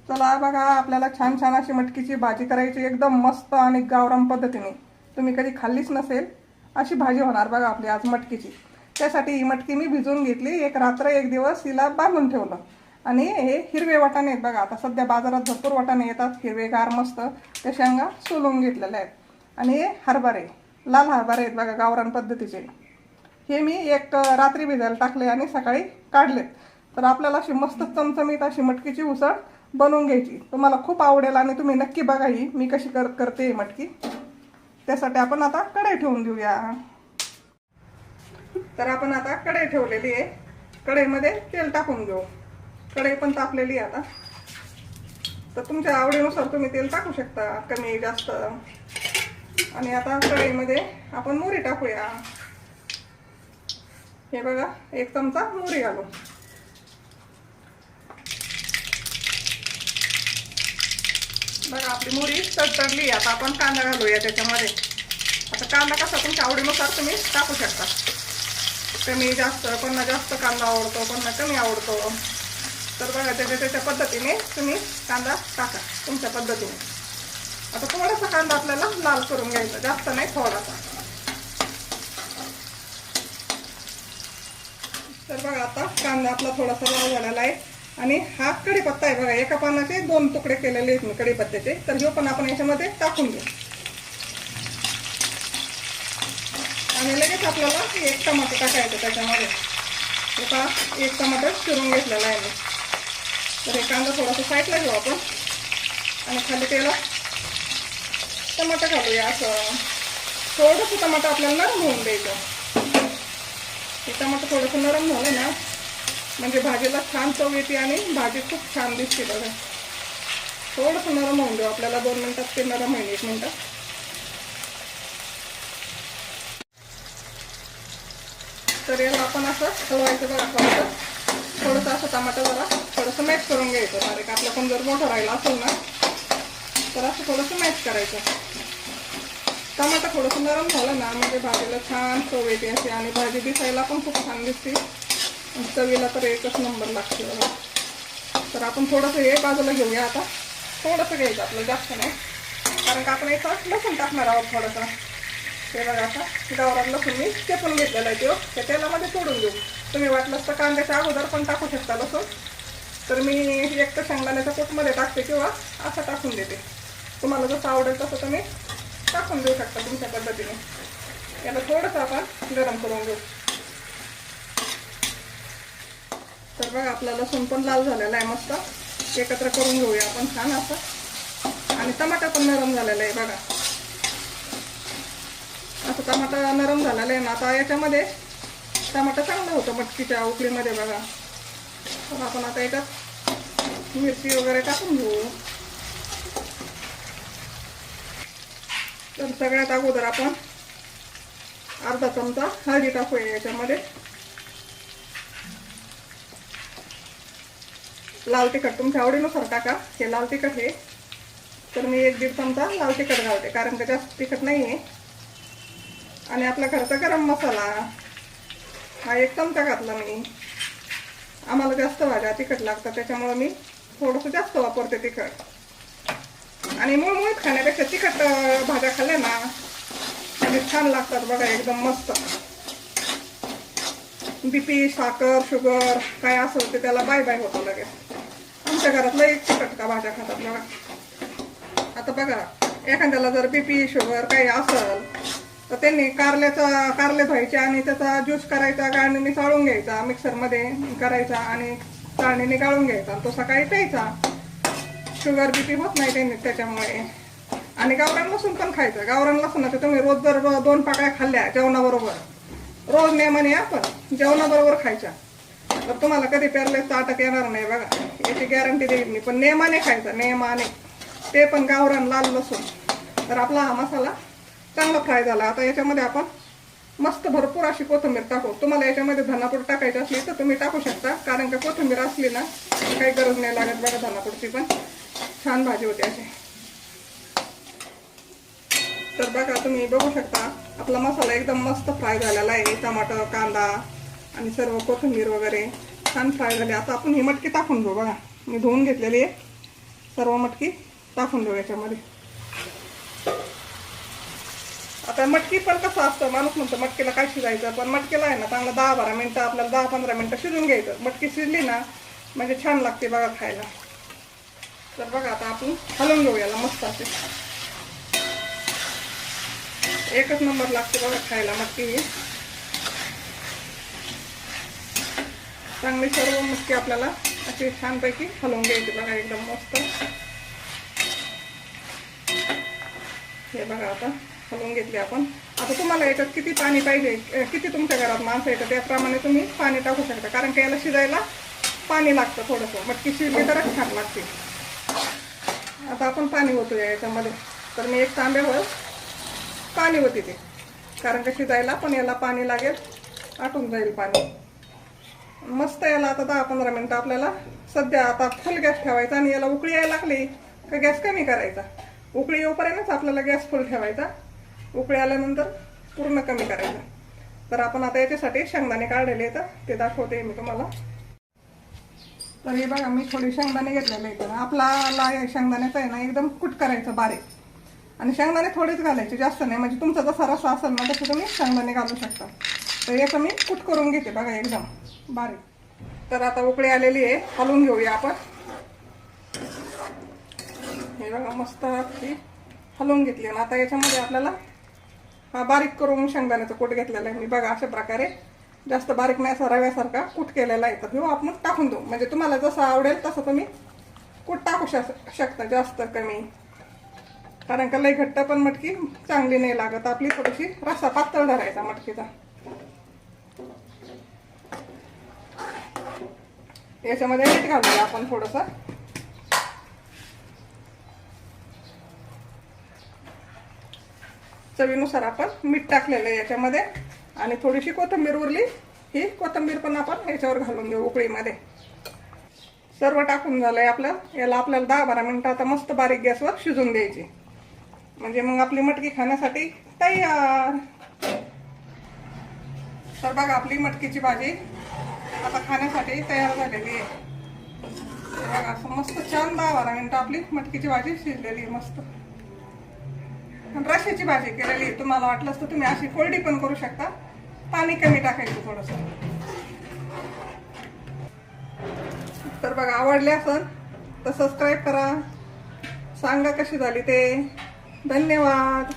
चला बघा, आपल्याला छान छान अशी मटकीची भाजी करायची, एकदम मस्त आणि गावरान पद्धतीने. तुम्ही कधी खाल्लीच नसेल अशी भाजी होणार बघा आपली आज मटकीची. त्यासाठी ही मटकी मी भिजवून घेतली, एक रात्र एक दिवस हिला बांधून ठेवलं. आणि हे हिरवे वाटाणे आहेत बघा, आता सध्या बाजारात भरपूर वाटाणे येतात हिरवेगार मस्त, त्या शेंगा सोलून घेतलेल्या आहेत. आणि हे हरभरे, लाल हरभरे आहेत बघा गावरान पद्धतीचे. हे मी एक रात्री भिजायला टाकले आणि सकाळी काढले. तर आपल्याला अशी मस्त चमचमीत अशी मटकीची उसळ बनवून घ्यायची. तुम्हाला खूप आवडेल आणि तुम्ही नक्की बघा ही मी कशी करते मटकी. त्यासाठी आपण आता कढई ठेवून देऊया. तर आपण आता कढई ठेवलेली आहे, कढईमध्ये तेल टाकून घेऊ. कढई पण तापलेली आहे आता. तर तुमच्या आवडीनुसार तुम्ही तेल टाकू शकता, कमी जास्त. आणि आता कढईमध्ये आपण मोहरी टाकूया. हे बघा, एक चमचा मोहरी घालू. बघा आपली मोहरी तडतडली. आता आपण कांदा घालूया त्याच्यामध्ये. आता कांदा कसा तुमच्या आवडीनुसार तुम्ही टाकू शकता, कमी जास्त. कोणाला जास्त कांदा आवडतो, कोणाला कमी आवडतो. तर बघा त्याच्या पद्धतीने तुम्ही कांदा टाका तुमच्या पद्धतीने. आता थोडासा कांदा आपल्याला लाल करून घ्यायचा, जास्त नाही, थोडासा. तर बघा आता कांदा आपला थोडासा लाल झालेला आहे. आणि हा कढीपत्ता आहे बघा, एका पानाचे 2 तुकडे केलेले आहेत मी कढीपत्त्याचे. तर हे पण आपण याच्यामध्ये टाकून घेऊ. आणि लगेच आपल्याला एक टमाटर टाकायचं त्याच्यामध्ये. आता एक टमाटर चिरून घेतलेला आहे मी. तर हे कांदा थोडासा साईडला घेऊ आपण आणि खाली तेला टमाटर घालूया. असं थोडंसं टमाटर आपल्याला नरम होऊन द्यायचं. हे टमाटर थोडंसं नरम झालं ना म्हणजे भाजीला छान चव येते आणि भाजी खूप छान दिसते बघा. थोडंसं नरम होऊन देऊ आपल्याला, 2 मिनिटात ते नरम होईल, 1 मिनिटात. तर याला आपण असं हलवायचं बघा. थोडंसं असं टमाटर जरा थोडंसं मॅच करून घ्यायचं. बारीक आपलं पण जर मोठं राहिलं असेल ना तर असं थोडंसं मॅच करायचं. टमाटर थोडंसं नरम झालं ना म्हणजे भाजीला छान चव येते अशी. आणि भाजी दिसायला पण खूप छान दिसते, चवीला तर एकच नंबर लागते बघा. तर आपण थोडंसं हे बाजूला घेऊया. आता थोडंसं घ्यायचं आपलं, जास्त नाही, कारण का आपण याचं लसूण टाकणार आहोत थोडंसं. हे बघा आता गावरान लसूण मी चेपून घेतलेला आहे, तो त्या तेलामध्ये तोडून घेऊ. तुम्ही वाटलं तर कांद्याच्या अगोदर पण टाकू शकता लसूण. तर मी एक तर शेंगदाण्याच्या पोटमध्ये टाकते किंवा असं टाकून देते. तुम्हाला जसं आवडेल तसं तुम्ही टाकून देऊ शकता तुमच्या पद्धतीने. याला थोडंसं आपण गरम करून घेऊ. तर बघा आपला लसूण पण लाल झालेला आहे, मस्त एकत्र करून घेऊया आपण छान असं. आणि टमाटर पण नरम झालेला आहे बघा. असं टमाटर नरम झालेलं आहे ना. आता याच्यामध्ये टमाटर चांगलं होतं मटकीच्या उकळीमध्ये बघा. तर आपण आता याच्यात मिरची वगैरे टाकून घेऊ. तर सगळ्यात अगोदर आपण अर्धा चमचा हळदी टाकूया याच्यामध्ये. लाल तिखट तुमच्या आवडीनुसार टाका. हे लाल तिखट आहे तर मी 1-1.5 चमचा लाल तिखट घालते, कारण का जास्त तिखट नाही आहे. आणि आपला घरचा गरम मसाला हा 1 चमचा घातला मी. आम्हाला जास्त भाज्या तिखट लागतात त्याच्यामुळे मी थोडंसं जास्त वापरते तिखट. आणि मुळमुळीत खाण्यापेक्षा तिखट भाज्या खाल्ल्या ना म्हणजे छान लागतात बघा, एकदम मस्त. बीपी, साखर, शुगर काय असं ते त्याला बाय बाय होतं लगेच. आमच्या घरात लई तिखट का भाज्या खातात बघा. आता बघा एखाद्याला जर बीपी, शुगर काही असेल तर त्यांनी कारले धुवायचे आणि त्याचा ज्यूस करायचा, गाळणीने चाळून घ्यायचा, मिक्सरमध्ये करायचा आणि चाळणीने गाळून घ्यायचा. तो सकाळी प्यायचा. शुगर बीपी होत नाही त्यांनी त्याच्यामुळे. आणि गावरान लसूण पण खायचं. गावरान लसूणाचं तुम्ही रोज जर 2 पाकळ्या खाल्ल्या जेवणाबरोबर, रोज नेमाने आपण जेवणाबरोबर खायच्या, तर तुम्हाला कधी पॅरालाइसचा अटॅक येणार नाही बघा, याची गॅरंटी देईल मी. पण नेमाने खायचं, नेमाने, ते पण गावरान लाल लसूण. तर आपला हा मसाला चांगला फ्राय झाला. आता याच्यामध्ये आपण मस्त भरपूर अशी कोथिंबीर टाकू. तुम्हाला याच्यामध्ये धनापूड टाकायची असली तर तुम्ही टाकू शकता, कारण का कोथिंबीर असली ना काही गरज नाही लागत बघा धनापूडची, पण छान भाजी होते अशी. तर बघा तुम्ही बघू शकता आपला मसाला एकदम मस्त फ्राय झालेला आहे. टमाटर, कांदा आणि सर्व कोथिंबीर वगैरे छान फ्राय झाले. आता आपण ही मटकी टाकून घेऊ बघा. मी धुवून घेतलेली आहे सर्व मटकी टाकून देऊ याच्यामध्ये. आता मटकी पण कसं असतं, माणूस म्हणतो मटकीला काय शिजायचं, पण मटकीला आहे ना चांगलं 10-12 मिनटं आपल्याला 10-15 मिनटं शिजून घ्यायचं. मटकी शिजली ना म्हणजे छान लागते बघा खायला. तर बघा आता आपण हलवून घेऊ याला मस्त असे. एकच नंबर लागते बघा खायला मटकी ही. चांगली सर्व मटकी आपल्याला अशी छानपैकी हलवून घ्यायची बघा एकदम मस्त. हे बघा आता हलवून घेतली आपण. आता तुम्हाला याच्यात किती पाणी पाहिजे, किती तुमच्या घरात माणसं येतं त्याप्रमाणे तुम्ही पाणी टाकू शकता, कारण की याला शिजायला पाणी लागतं थोडंसं. मटकी शिजली तरच छान लागते. आता आपण पाणी होतो याच्यामध्ये. तर मी 1 तांब्यावर पाणी होते ते, कारण का शिजायला पण याला पाणी लागेल, आटून जाईल पाणी मस्त. याला आता 10-15 मिनटं आपल्याला सध्या आता फुल गॅस ठेवायचा आणि याला उकळी यायला लागली का गॅस कमी करायचा. उकळी येऊपर्यंतच आपल्याला गॅस फुल ठेवायचा, उकळी आल्यानंतर पूर्ण कमी करायचा. तर आपण आता याच्यासाठी शेंगदाणे काढलेले तर ते दाखवते मी तुम्हाला. तर हे बघा मी थोडी शेंगदाणे घेतलेले आहेत. आपल्याला शेंगदाण्याचं आहे ना एकदम कूट करायचं बारीक, आणि शेंगदाणे थोडेच घालायचे, जास्त नाही. म्हणजे तुमचा जसा रस्सा असेल ना तसं तुम्ही शेंगदाणे घालू शकता. तर याचं मी कूट करून घेते बघा एकदम बारीक. तर आता उकळी आलेली आहे, हलवून घेऊया आपण. हे बघा मस्त हलवून घेतली. आणि आता याच्यामध्ये आपल्याला हा बारीक करून शेंगदाण्याचा कूट घेतलेला आहे मी बघा अशा प्रकारे. जास्त बारीक नाही, असा रव्यासारखा कूट केलेला आहे. तर घेऊ आपण टाकून देऊ, म्हणजे तुम्हाला जसं आवडेल तसं तुम्ही कूट टाकू शकता, जास्त कमी. कारण का लई घट्ट पण मटकी चांगली नाही लागत आपली, थोडीशी रस्सा पातळ धरायचा मटकीचा. याच्यामध्ये मीठ घालूया आपण थोडंसं. चवीनुसार आपण मीठ टाकलेलं आहे याच्यामध्ये. आणि थोडीशी कोथिंबीर उरली, ही कोथिंबीर पण आपण याच्यावर घालून घेऊ उकळीमध्ये. सर्व टाकून झालंय आपलं. याला आपल्याला 10-12 मिनटं आता मस्त बारीक गॅसवर शिजून द्यायची, म्हणजे मग आपली मटकी खाण्यासाठी तयार. तर बघा आपली मटकीची भाजी आता खाण्यासाठी तयार झालेली आहे. बघा असं मस्त छान 10-12 मिनटं आपली मटकीची भाजी शिजलेली मस्त. रश्श्याची भाजी केलेली. तुम्हाला वाटलंच तर तुम्ही अशी कोरडी पण करू शकता, पाणी कमी टाकायचं थोडंसं. तर बघा आवडले असेल तर सबस्क्राईब करा, सांगा कशी झाली ते. धन्यवाद.